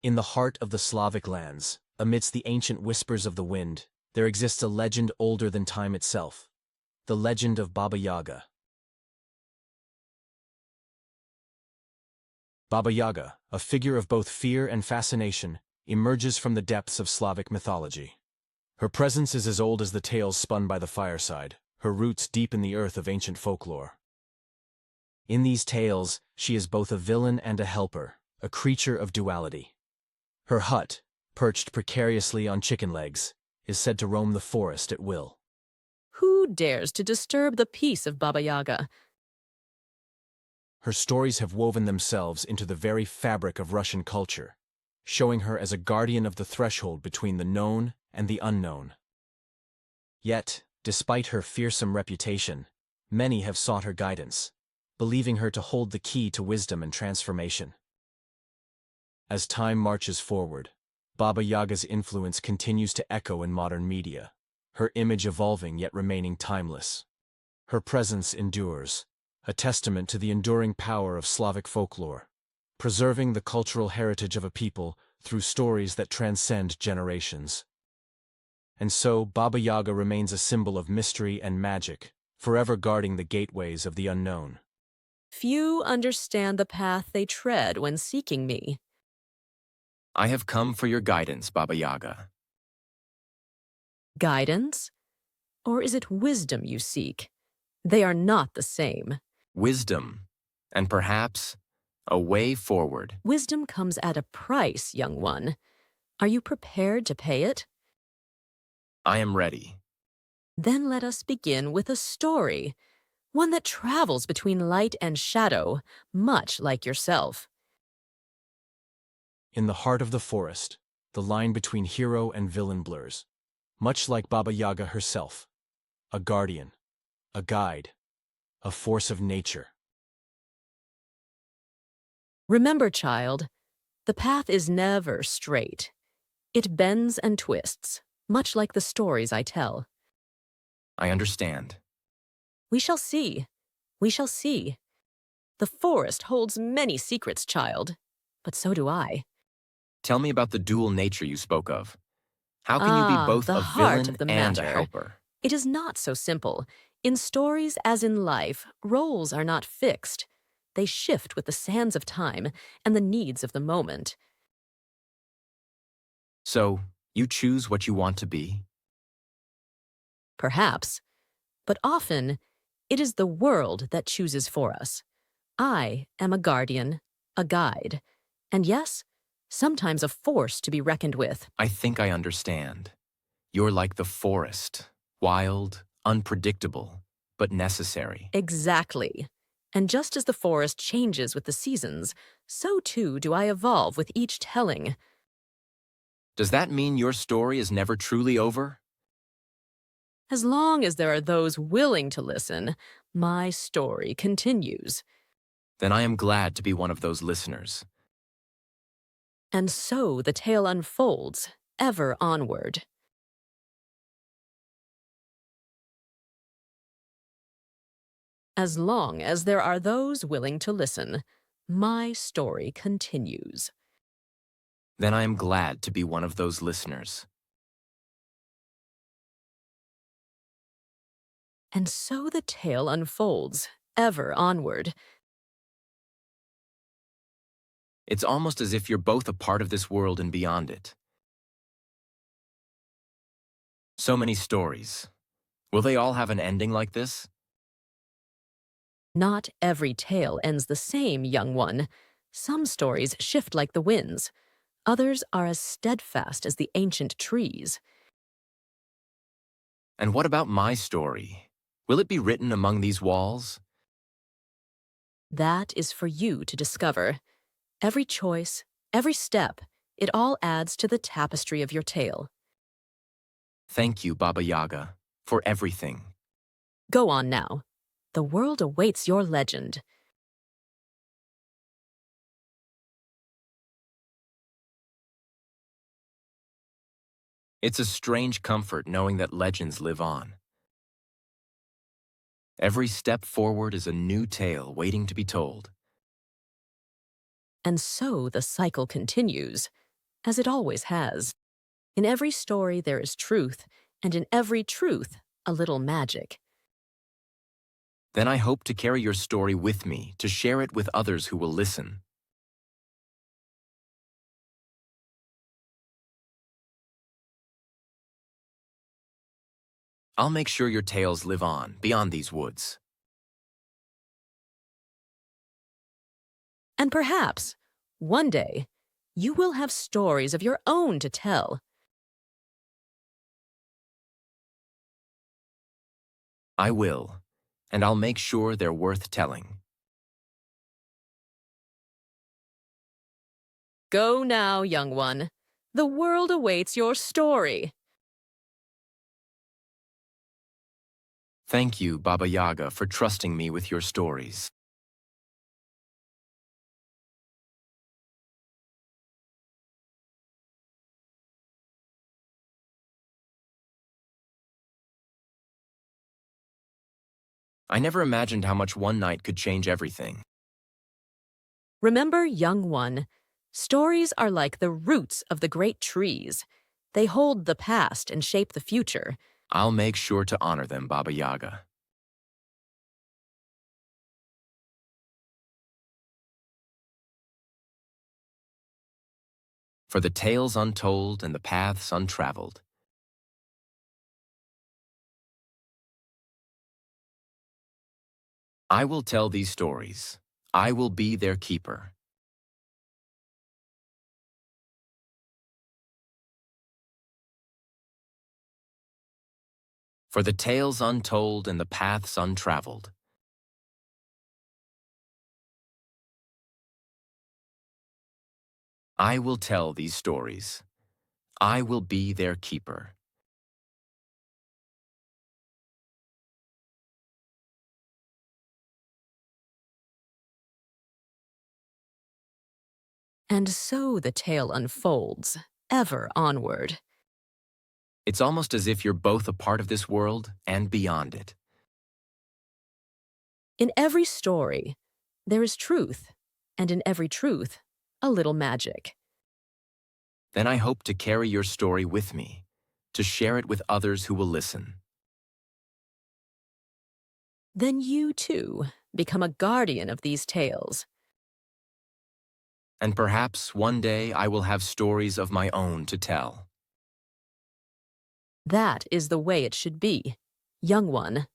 In the heart of the Slavic lands, amidst the ancient whispers of the wind, there exists a legend older than time itself, the legend of Baba Yaga. Baba Yaga, a figure of both fear and fascination, emerges from the depths of Slavic mythology. Her presence is as old as the tales spun by the fireside, her roots deep in the earth of ancient folklore. In these tales, she is both a villain and a helper, a creature of duality. Her hut, perched precariously on chicken legs, is said to roam the forest at will. Who dares to disturb the peace of Baba Yaga? Her stories have woven themselves into the very fabric of Russian culture, showing her as a guardian of the threshold between the known and the unknown. Yet, despite her fearsome reputation, many have sought her guidance, believing her to hold the key to wisdom and transformation. As time marches forward, Baba Yaga's influence continues to echo in modern media, her image evolving yet remaining timeless. Her presence endures, a testament to the enduring power of Slavic folklore, preserving the cultural heritage of a people through stories that transcend generations. And so, Baba Yaga remains a symbol of mystery and magic, forever guarding the gateways of the unknown. Few understand the path they tread when seeking me. I have come for your guidance, Baba Yaga. Guidance? Or is it wisdom you seek? They are not the same. Wisdom, and perhaps a way forward. Wisdom comes at a price, young one. Are you prepared to pay it? I am ready. Then let us begin with a story, one that travels between light and shadow, much like yourself. In the heart of the forest, the line between hero and villain blurs, much like Baba Yaga herself, a guardian, a guide, a force of nature. Remember, child, the path is never straight. It bends and twists, much like the stories I tell. I understand. We shall see. We shall see. The forest holds many secrets, child, but so do I. Tell me about the dual nature you spoke of. How can you be both the a heart villain of the and a matter. helper? It is not so simple. In stories as in life, roles are not fixed. They shift with the sands of time and the needs of the moment. So, you choose what you want to be? Perhaps. But often, it is the world that chooses for us. I am a guardian, a guide, and yes, sometimes a force to be reckoned with. I think I understand. You're like the forest, wild, unpredictable, but necessary. Exactly. And just as the forest changes with the seasons, so too do I evolve with each telling. Does that mean your story is never truly over? As long as there are those willing to listen, my story continues. Then I am glad to be one of those listeners. And so the tale unfolds, ever onward. As long as there are those willing to listen, my story continues. Then I am glad to be one of those listeners. And so the tale unfolds, ever onward. It's almost as if you're both a part of this world and beyond it. So many stories. Will they all have an ending like this? Not every tale ends the same, young one. Some stories shift like the winds. Others are as steadfast as the ancient trees. And what about my story? Will it be written among these walls? That is for you to discover. Every choice, every step, it all adds to the tapestry of your tale. Thank you, Baba Yaga, for everything. Go on now. The world awaits your legend. It's a strange comfort knowing that legends live on. Every step forward is a new tale waiting to be told. And so the cycle continues. as it always has. In every story there is truth, and in every truth, a little magic. Then I hope to carry your story with me to share it with others who will listen. I'll make sure your tales live on beyond these woods. And perhaps, one day, you will have stories of your own to tell. I will, and I'll make sure they're worth telling. Go now, young one. The world awaits your story. Thank you, Baba Yaga, for trusting me with your stories. I never imagined how much one night could change everything. Remember, young one, stories are like the roots of the great trees. They hold the past and shape the future. I'll make sure to honor them, Baba Yaga. For the tales untold and the paths untraveled. I will tell these stories. I will be their keeper. For the tales untold and the paths untraveled. I will tell these stories. I will be their keeper. And so the tale unfolds, ever onward. It's almost as if you're both a part of this world and beyond it. In every story, there is truth, and in every truth, a little magic. Then I hope to carry your story with me, to share it with others who will listen. Then you, too, become a guardian of these tales. And perhaps one day I will have stories of my own to tell. That is the way it should be, young one.